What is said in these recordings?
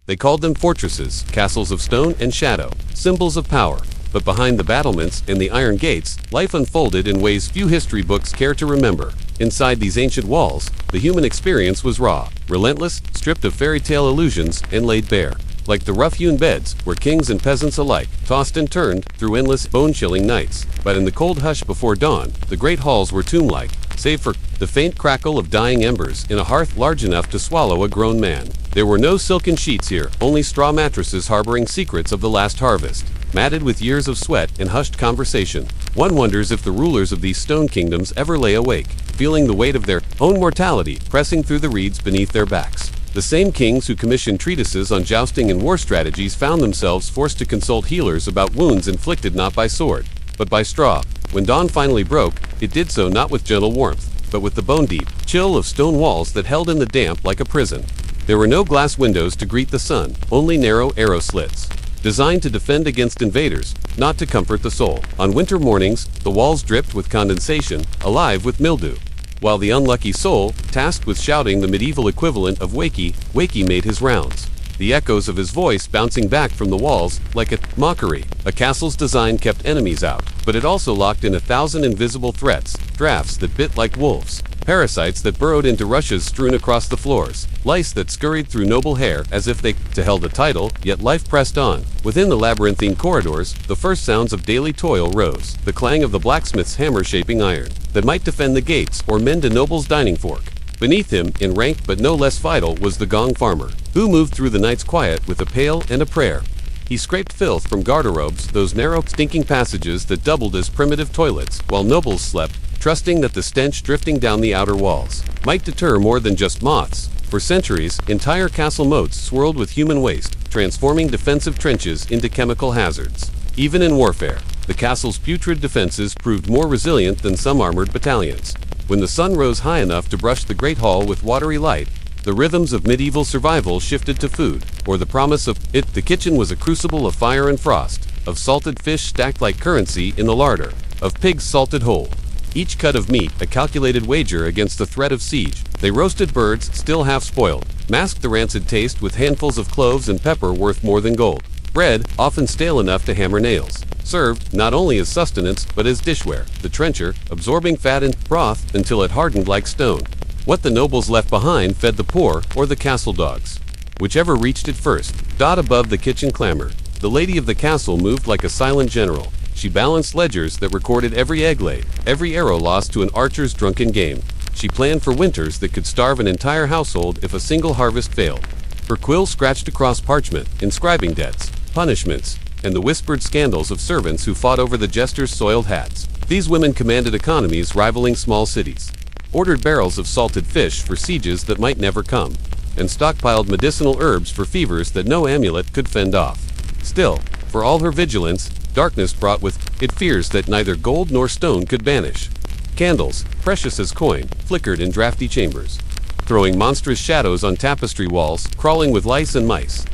They called them fortresses, castles of stone and shadow, symbols of power. But behind the battlements and the iron gates, life unfolded in ways few history books care to remember. Inside these ancient walls, the human experience was raw, relentless, stripped of fairy tale illusions, and laid bare. Like the rough-hewn beds, where kings and peasants alike tossed and turned through endless, bone-chilling nights. But in the cold hush before dawn, the great halls were tomb-like, save for the faint crackle of dying embers in a hearth large enough to swallow a grown man. There were no silken sheets here, only straw mattresses harboring secrets of the last harvest, matted with years of sweat and hushed conversation. One wonders if the rulers of these stone kingdoms ever lay awake, feeling the weight of their own mortality pressing through the reeds beneath their backs. The same kings who commissioned treatises on jousting and war strategies found themselves forced to consult healers about wounds inflicted not by sword, but by straw. When dawn finally broke, it did so not with gentle warmth, but with the bone-deep chill of stone walls that held in the damp like a prison. There were no glass windows to greet the sun, only narrow arrow slits, designed to defend against invaders, not to comfort the soul. On winter mornings, the walls dripped with condensation, alive with mildew. While the unlucky soul, tasked with shouting the medieval equivalent of wakey made his rounds, the echoes of his voice bouncing back from the walls like a mockery. A castle's design kept enemies out, but it also locked in 1,000 invisible threats, drafts that bit like wolves, parasites that burrowed into rushes strewn across the floors, lice that scurried through noble hair as if they held a title, yet life pressed on. Within the labyrinthine corridors, the first sounds of daily toil rose, the clang of the blacksmith's hammer shaping iron that might defend the gates or mend a noble's dining fork. Beneath him, in rank but no less vital, was the gong farmer, who moved through the night's quiet with a pail and a prayer. He scraped filth from garderobes, those narrow, stinking passages that doubled as primitive toilets, while nobles slept, trusting that the stench drifting down the outer walls might deter more than just moths. For centuries, entire castle moats swirled with human waste, transforming defensive trenches into chemical hazards. Even in warfare, the castle's putrid defenses proved more resilient than some armored battalions. When the sun rose high enough to brush the great hall with watery light, the rhythms of medieval survival shifted to food, or the promise of it. The kitchen was a crucible of fire and frost, of salted fish stacked like currency in the larder, of pigs salted whole. Each cut of meat a calculated wager against the threat of siege. They roasted birds, still half spoiled, masked the rancid taste with handfuls of cloves and pepper worth more than gold. Bread, often stale enough to hammer nails, served not only as sustenance but as dishware, the trencher absorbing fat and broth until it hardened like stone. What the nobles left behind fed the poor or the castle dogs, whichever reached it first. Dot above the kitchen clamor, the lady of the castle moved like a silent general. She balanced ledgers that recorded every egg laid, every arrow lost to an archer's drunken game. She planned for winters that could starve an entire household if a single harvest failed. Her quill scratched across parchment, inscribing debts, punishments, and the whispered scandals of servants who fought over the jesters' soiled hats. These women commanded economies rivaling small cities, ordered barrels of salted fish for sieges that might never come, and stockpiled medicinal herbs for fevers that no amulet could fend off. Still, for all her vigilance, darkness brought with it fears that neither gold nor stone could banish. Candles, precious as coin, flickered in drafty chambers, throwing monstrous shadows on tapestry walls, crawling with lice and mice.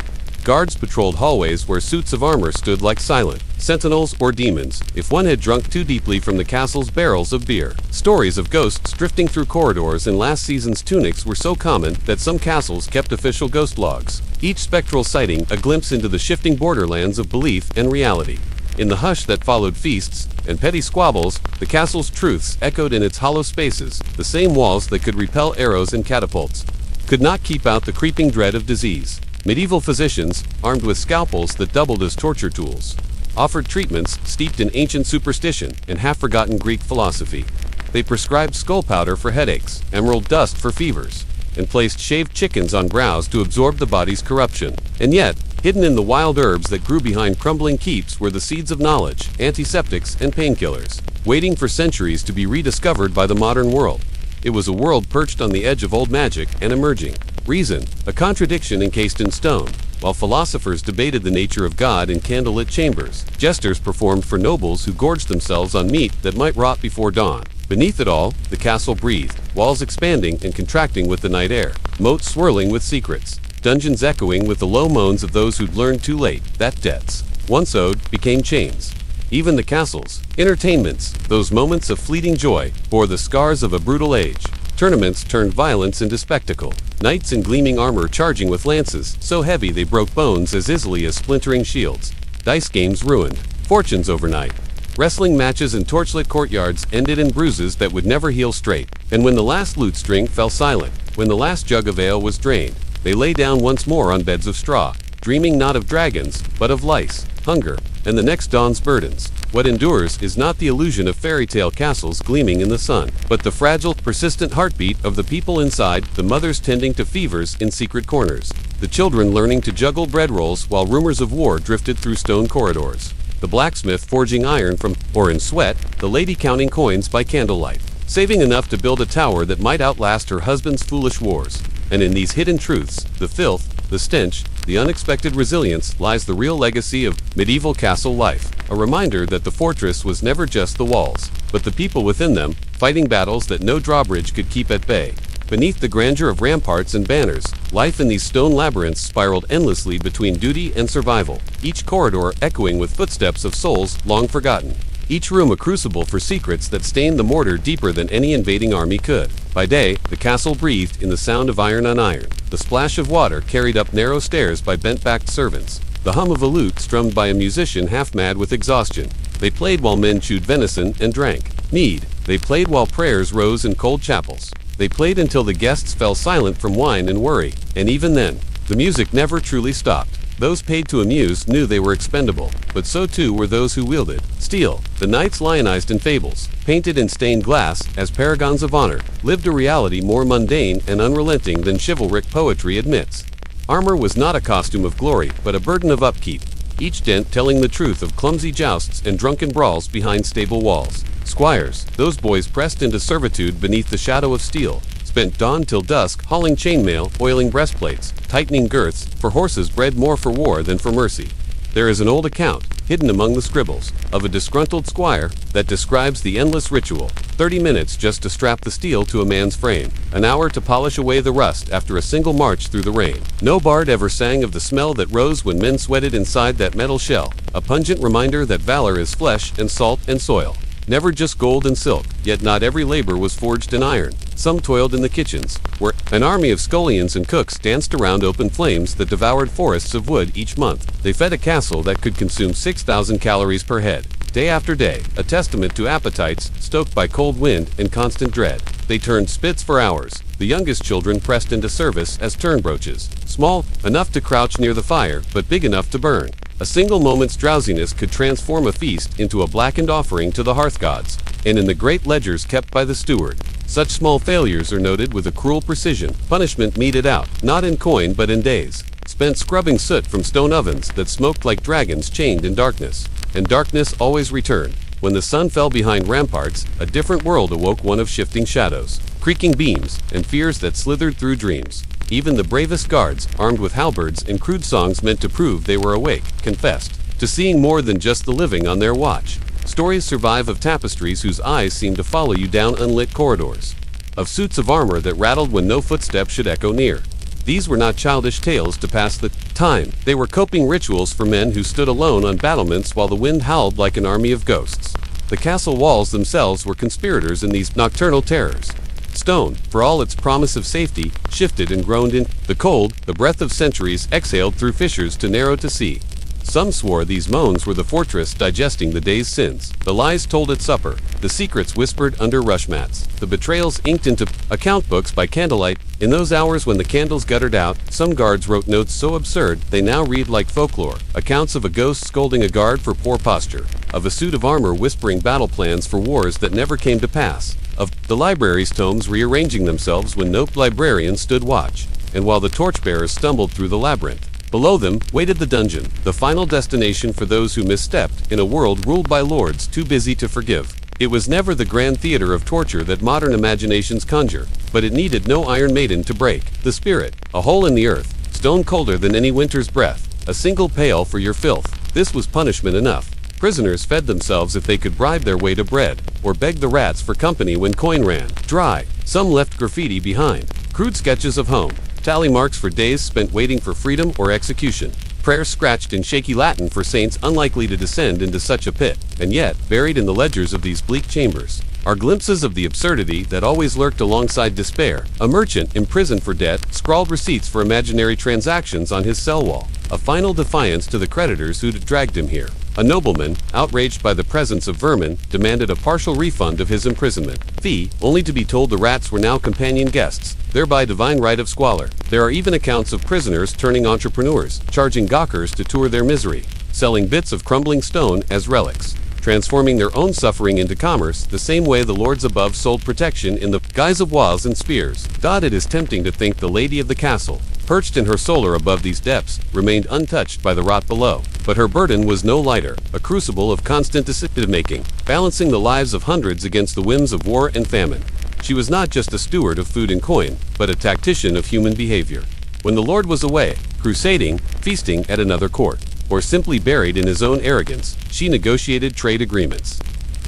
Guards patrolled hallways where suits of armor stood like silent sentinels or demons, if one had drunk too deeply from the castle's barrels of beer. Stories of ghosts drifting through corridors in last season's tunics were so common that some castles kept official ghost logs, each spectral sighting a glimpse into the shifting borderlands of belief and reality. In the hush that followed feasts and petty squabbles, the castle's truths echoed in its hollow spaces. The same walls that could repel arrows and catapults could not keep out the creeping dread of disease. Medieval physicians, armed with scalpels that doubled as torture tools, offered treatments steeped in ancient superstition and half-forgotten Greek philosophy. They prescribed skull powder for headaches, emerald dust for fevers, and placed shaved chickens on brows to absorb the body's corruption. And yet, hidden in the wild herbs that grew behind crumbling keeps were the seeds of knowledge, antiseptics, and painkillers, waiting for centuries to be rediscovered by the modern world. It was a world perched on the edge of old magic and emerging reason, a contradiction encased in stone. While philosophers debated the nature of God in candlelit chambers, jesters performed for nobles who gorged themselves on meat that might rot before dawn. Beneath it all, the castle breathed, walls expanding and contracting with the night air, moats swirling with secrets, dungeons echoing with the low moans of those who'd learned too late that debts, once owed, became chains. Even the castle's entertainments, those moments of fleeting joy, bore the scars of a brutal age, Tournaments turned violence into spectacle. Knights in gleaming armor charging with lances, so heavy they broke bones as easily as splintering shields. Dice games ruined fortunes overnight. Wrestling matches in torchlit courtyards ended in bruises that would never heal straight. And when the last lute string fell silent, when the last jug of ale was drained, they lay down once more on beds of straw, dreaming not of dragons, but of lice, hunger, and the next dawn's burdens. What endures is not the illusion of fairy tale castles gleaming in the sun, but the fragile, persistent heartbeat of the people inside, the mothers tending to fevers in secret corners, the children learning to juggle bread rolls while rumors of war drifted through stone corridors, the blacksmith forging iron or in sweat, the lady counting coins by candlelight, saving enough to build a tower that might outlast her husband's foolish wars. And in these hidden truths, the filth, the stench, the unexpected resilience, lies the real legacy of medieval castle life. A reminder that the fortress was never just the walls, but the people within them, fighting battles that no drawbridge could keep at bay. Beneath the grandeur of ramparts and banners, life in these stone labyrinths spiraled endlessly between duty and survival, each corridor echoing with footsteps of souls long forgotten. Each room a crucible for secrets that stained the mortar deeper than any invading army could. By day, the castle breathed in the sound of iron on iron, the splash of water carried up narrow stairs by bent-backed servants, the hum of a lute strummed by a musician half-mad with exhaustion. They played while men chewed venison and drank mead. They played while prayers rose in cold chapels. They played until the guests fell silent from wine and worry, and even then, the music never truly stopped. Those paid to amuse knew they were expendable, but so too were those who wielded steel. The knights lionized in fables, painted in stained glass as paragons of honor, lived a reality more mundane and unrelenting than chivalric poetry admits. Armor was not a costume of glory, but a burden of upkeep, each dent telling the truth of clumsy jousts and drunken brawls behind stable walls. Squires, those boys pressed into servitude beneath the shadow of steel, spent dawn till dusk hauling chainmail, oiling breastplates, tightening girths, for horses bred more for war than for mercy. There is an old account, hidden among the scribbles, of a disgruntled squire that describes the endless ritual. 30 minutes just to strap the steel to a man's frame, an hour to polish away the rust after a single march through the rain. No bard ever sang of the smell that rose when men sweated inside that metal shell, a pungent reminder that valor is flesh and salt and soil. Never just gold and silk, yet not every labor was forged in iron. Some toiled in the kitchens, where an army of scullions and cooks danced around open flames that devoured forests of wood each month. They fed a castle that could consume 6,000 calories per head, day after day, a testament to appetites stoked by cold wind and constant dread. They turned spits for hours, the youngest children pressed into service as turnbrooches, small enough to crouch near the fire, but big enough to burn. A single moment's drowsiness could transform a feast into a blackened offering to the hearth gods, and in the great ledgers kept by the steward, such small failures are noted with a cruel precision, punishment meted out, not in coin but in days, spent scrubbing soot from stone ovens that smoked like dragons chained in darkness. And darkness always returned. When the sun fell behind ramparts, a different world awoke, one of shifting shadows, creaking beams, and fears that slithered through dreams. Even the bravest guards, armed with halberds and crude songs meant to prove they were awake, confessed to seeing more than just the living on their watch. Stories survive of tapestries whose eyes seem to follow you down unlit corridors, of suits of armor that rattled when no footstep should echo near. These were not childish tales to pass the time. They were coping rituals for men who stood alone on battlements while the wind howled like an army of ghosts. The castle walls themselves were conspirators in these nocturnal terrors. Stone, for all its promise of safety, shifted and groaned in the cold. The breath of centuries exhaled through fissures too narrow to see. Some swore these moans were the fortress digesting the day's sins, the lies told at supper, the secrets whispered under rush mats, the betrayals inked into account books by candlelight. In those hours when the candles guttered out, some guards wrote notes so absurd they now read like folklore, accounts of a ghost scolding a guard for poor posture, of a suit of armor whispering battle plans for wars that never came to pass, of the library's tomes rearranging themselves when no librarian stood watch, and while the torchbearers stumbled through the labyrinth. Below them waited the dungeon, the final destination for those who misstepped in a world ruled by lords too busy to forgive. It was never the grand theater of torture that modern imaginations conjure, but it needed no Iron Maiden to break the spirit. A hole in the earth, stone colder than any winter's breath, a single pail for your filth. This was punishment enough. Prisoners fed themselves if they could bribe their way to bread, or beg the rats for company when coin ran dry. Some left graffiti behind, crude sketches of home, tally marks for days spent waiting for freedom or execution, prayers scratched in shaky Latin for saints unlikely to descend into such a pit. And yet, buried in the ledgers of these bleak chambers, are glimpses of the absurdity that always lurked alongside despair. A merchant imprisoned for debt scrawled receipts for imaginary transactions on his cell wall, a final defiance to the creditors who'd dragged him here. A nobleman, outraged by the presence of vermin, demanded a partial refund of his imprisonment fee, only to be told the rats were now companion guests, thereby divine right of squalor. There are even accounts of prisoners turning entrepreneurs, charging gawkers to tour their misery, selling bits of crumbling stone as relics, transforming their own suffering into commerce the same way the lords above sold protection in the guise of wiles and spears. It is tempting to think the lady of the castle, perched in her solar above these depths, remained untouched by the rot below. But her burden was no lighter, a crucible of constant decision-making, balancing the lives of hundreds against the whims of war and famine. She was not just a steward of food and coin, but a tactician of human behavior. When the Lord was away, crusading, feasting at another court, or simply buried in his own arrogance, she negotiated trade agreements,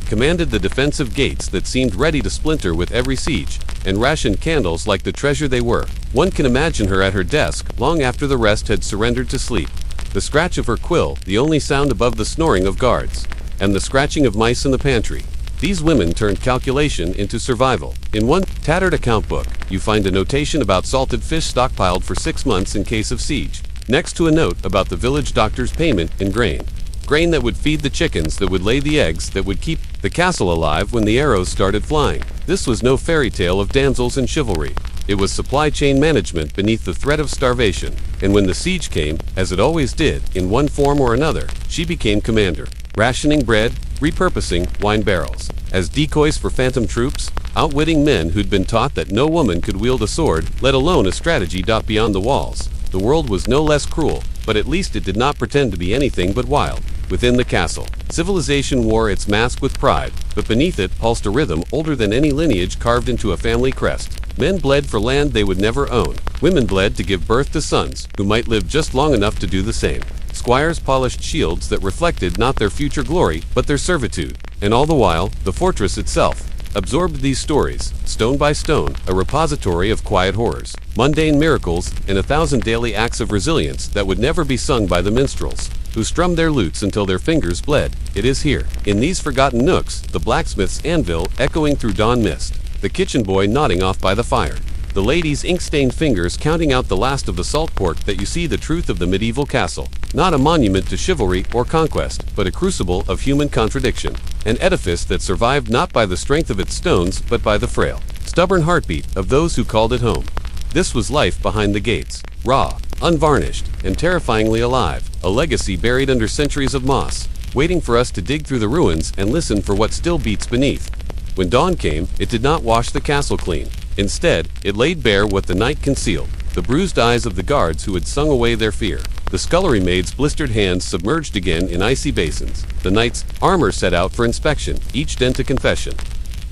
commanded the defensive gates that seemed ready to splinter with every siege, and rationed candles like the treasure they were. One can imagine her at her desk long after the rest had surrendered to sleep. The scratch of her quill, the only sound above the snoring of guards, and the scratching of mice in the pantry. These women turned calculation into survival. In one tattered account book, you find a notation about salted fish stockpiled for 6 months in case of siege, next to a note about the village doctor's payment in grain. Grain that would feed the chickens, that would lay the eggs, that would keep the castle alive when the arrows started flying. This was no fairy tale of damsels and chivalry. It was supply chain management beneath the threat of starvation. And when the siege came, as it always did, in one form or another, she became commander, rationing bread, repurposing wine barrels as decoys for phantom troops, outwitting men who'd been taught that no woman could wield a sword, let alone a strategy. Beyond the walls, the world was no less cruel, but at least it did not pretend to be anything but wild. Within the castle, civilization wore its mask with pride, but beneath it pulsed a rhythm older than any lineage carved into a family crest. Men bled for land they would never own. Women bled to give birth to sons who might live just long enough to do the same. Squires polished shields that reflected not their future glory, but their servitude. And all the while, the fortress itself absorbed these stories, stone by stone, a repository of quiet horrors, mundane miracles, and 1,000 daily acts of resilience that would never be sung by the minstrels, who strummed their lutes until their fingers bled. It is here, in these forgotten nooks, the blacksmith's anvil echoing through dawn mist, the kitchen boy nodding off by the fire, the lady's ink-stained fingers counting out the last of the salt pork, that you see the truth of the medieval castle. Not a monument to chivalry or conquest, but a crucible of human contradiction. An edifice that survived not by the strength of its stones, but by the frail, stubborn heartbeat of those who called it home. This was life behind the gates, raw, unvarnished, and terrifyingly alive, a legacy buried under centuries of moss, waiting for us to dig through the ruins and listen for what still beats beneath. When dawn came, it did not wash the castle clean. Instead, it laid bare what the night concealed, the bruised eyes of the guards who had sung away their fear, the scullery maid's blistered hands submerged again in icy basins, the knight's armor set out for inspection, each dent a confession.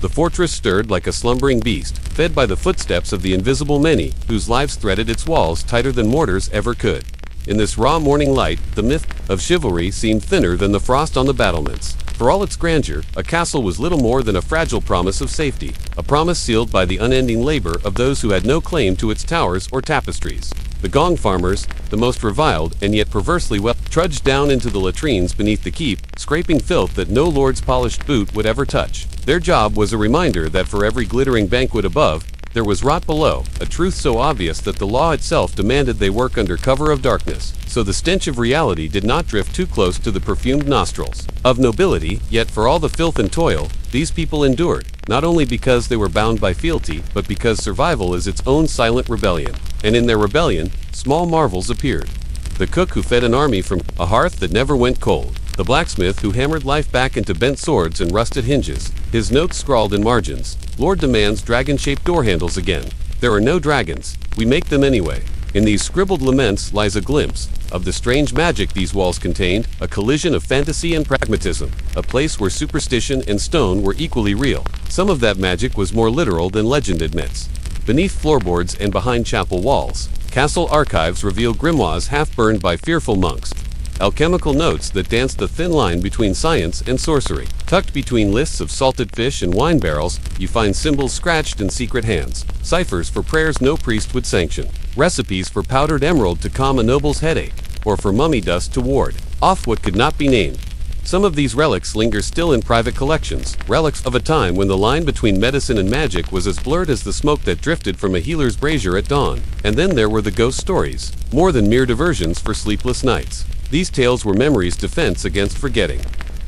The fortress stirred like a slumbering beast, fed by the footsteps of the invisible many, whose lives threaded its walls tighter than mortars ever could. In this raw morning light, the myth of chivalry seemed thinner than the frost on the battlements. For all its grandeur, a castle was little more than a fragile promise of safety, a promise sealed by the unending labor of those who had no claim to its towers or tapestries. The gong farmers, the most reviled and yet perversely well, trudged down into the latrines beneath the keep, scraping filth that no lord's polished boot would ever touch. Their job was a reminder that for every glittering banquet above, there was rot below, a truth so obvious that the law itself demanded they work under cover of darkness, so the stench of reality did not drift too close to the perfumed nostrils of nobility. Yet for all the filth and toil, these people endured, not only because they were bound by fealty, but because survival is its own silent rebellion. And in their rebellion, small marvels appeared. The cook who fed an army from a hearth that never went cold, the blacksmith who hammered life back into bent swords and rusted hinges, his notes scrawled in margins. Lord demands dragon-shaped door handles again. There are no dragons, we make them anyway. In these scribbled laments lies a glimpse of the strange magic these walls contained, a collision of fantasy and pragmatism, a place where superstition and stone were equally real. Some of that magic was more literal than legend admits. Beneath floorboards and behind chapel walls, castle archives reveal grimoires half-burned by fearful monks, alchemical notes that danced the thin line between science and sorcery. Tucked between lists of salted fish and wine barrels, you find symbols scratched in secret hands, ciphers for prayers no priest would sanction, recipes for powdered emerald to calm a noble's headache, or for mummy dust to ward off what could not be named. Some of these relics linger still in private collections, relics of a time when the line between medicine and magic was as blurred as the smoke that drifted from a healer's brazier at dawn. And then there were the ghost stories, more than mere diversions for sleepless nights. These tales were memory's defense against forgetting.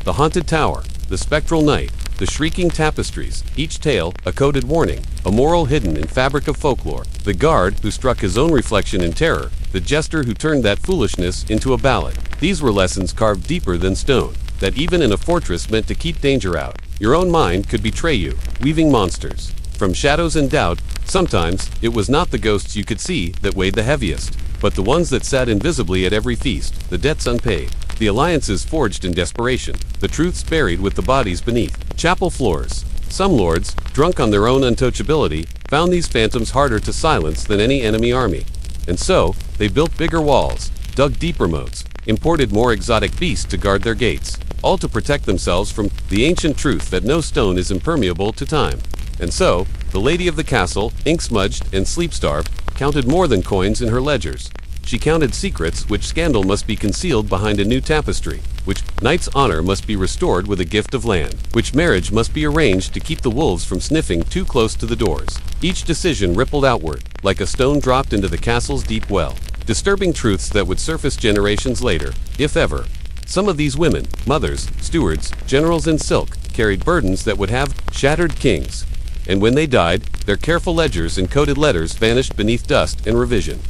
The haunted tower, the spectral night, the shrieking tapestries, each tale a coded warning, a moral hidden in fabric of folklore. The guard who struck his own reflection in terror, the jester who turned that foolishness into a ballad. These were lessons carved deeper than stone, that even in a fortress meant to keep danger out, your own mind could betray you, weaving monsters. From shadows and doubt, sometimes it was not the ghosts you could see that weighed the heaviest, but the ones that sat invisibly at every feast, the debts unpaid, the alliances forged in desperation, the truths buried with the bodies beneath. Chapel floors. Some lords, drunk on their own untouchability, found these phantoms harder to silence than any enemy army. And so, they built bigger walls, dug deeper moats, imported more exotic beasts to guard their gates, all to protect themselves from the ancient truth that no stone is impermeable to time. And so, the lady of the castle, ink-smudged and sleep-starved, counted more than coins in her ledgers. She counted secrets which scandal must be concealed behind a new tapestry, which knight's honor must be restored with a gift of land, which marriage must be arranged to keep the wolves from sniffing too close to the doors. Each decision rippled outward, like a stone dropped into the castle's deep well, disturbing truths that would surface generations later, if ever. Some of these women, mothers, stewards, generals in silk, carried burdens that would have shattered kings. And when they died, their careful ledgers and coded letters vanished beneath dust and revision,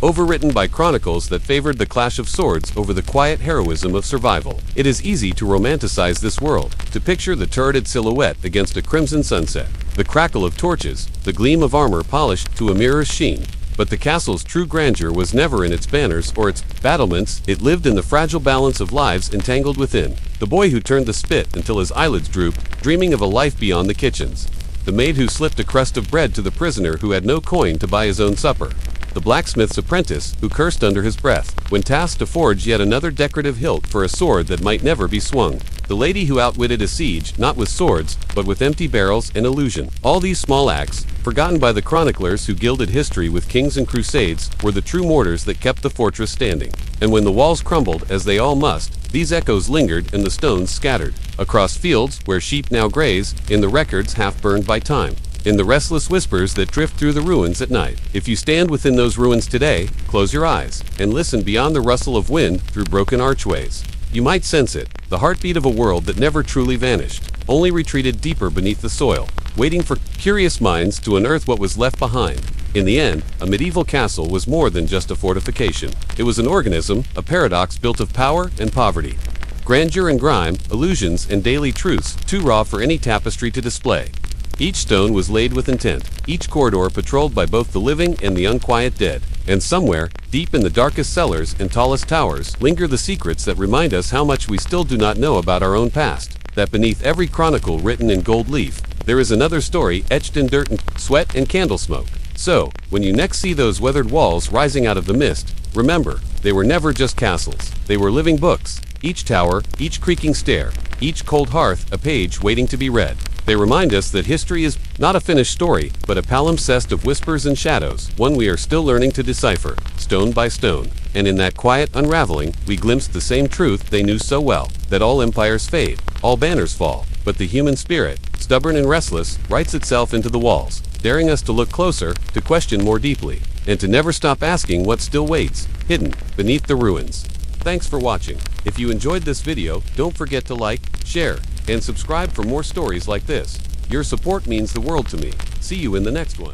overwritten by chronicles that favored the clash of swords over the quiet heroism of survival. It is easy to romanticize this world, to picture the turreted silhouette against a crimson sunset, the crackle of torches, the gleam of armor polished to a mirror's sheen. But the castle's true grandeur was never in its banners or its battlements. It lived in the fragile balance of lives entangled within. The boy who turned the spit until his eyelids drooped, dreaming of a life beyond the kitchens. The maid who slipped a crust of bread to the prisoner who had no coin to buy his own supper. The blacksmith's apprentice who cursed under his breath when tasked to forge yet another decorative hilt for a sword that might never be swung. The lady who outwitted a siege, not with swords, but with empty barrels and illusion. All these small acts, forgotten by the chroniclers who gilded history with kings and crusades, were the true mortars that kept the fortress standing. And when the walls crumbled, as they all must, these echoes lingered and the stones scattered. Across fields where sheep now graze, in the records half burned by time. In the restless whispers that drift through the ruins at night. If you stand within those ruins today, close your eyes, and listen beyond the rustle of wind through broken archways. You might sense it, the heartbeat of a world that never truly vanished, only retreated deeper beneath the soil, waiting for curious minds to unearth what was left behind. In the end, a medieval castle was more than just a fortification. It was an organism, a paradox built of power and poverty. Grandeur and grime, illusions and daily truths, too raw for any tapestry to display. Each stone was laid with intent, each corridor patrolled by both the living and the unquiet dead. And somewhere, deep in the darkest cellars and tallest towers, linger the secrets that remind us how much we still do not know about our own past. That beneath every chronicle written in gold leaf, there is another story etched in dirt and sweat and candle smoke. So, when you next see those weathered walls rising out of the mist, remember, they were never just castles. They were living books. Each tower, each creaking stair, each cold hearth, a page waiting to be read. They remind us that history is not a finished story, but a palimpsest of whispers and shadows, one we are still learning to decipher, stone by stone. And in that quiet unraveling, we glimpsed the same truth they knew so well, that all empires fade, all banners fall, but the human spirit, stubborn and restless, writes itself into the walls, daring us to look closer, to question more deeply, and to never stop asking what still waits, hidden beneath the ruins. Thanks for watching. If you enjoyed this video, don't forget to like, share, and subscribe for more stories like this. Your support means the world to me. See you in the next one.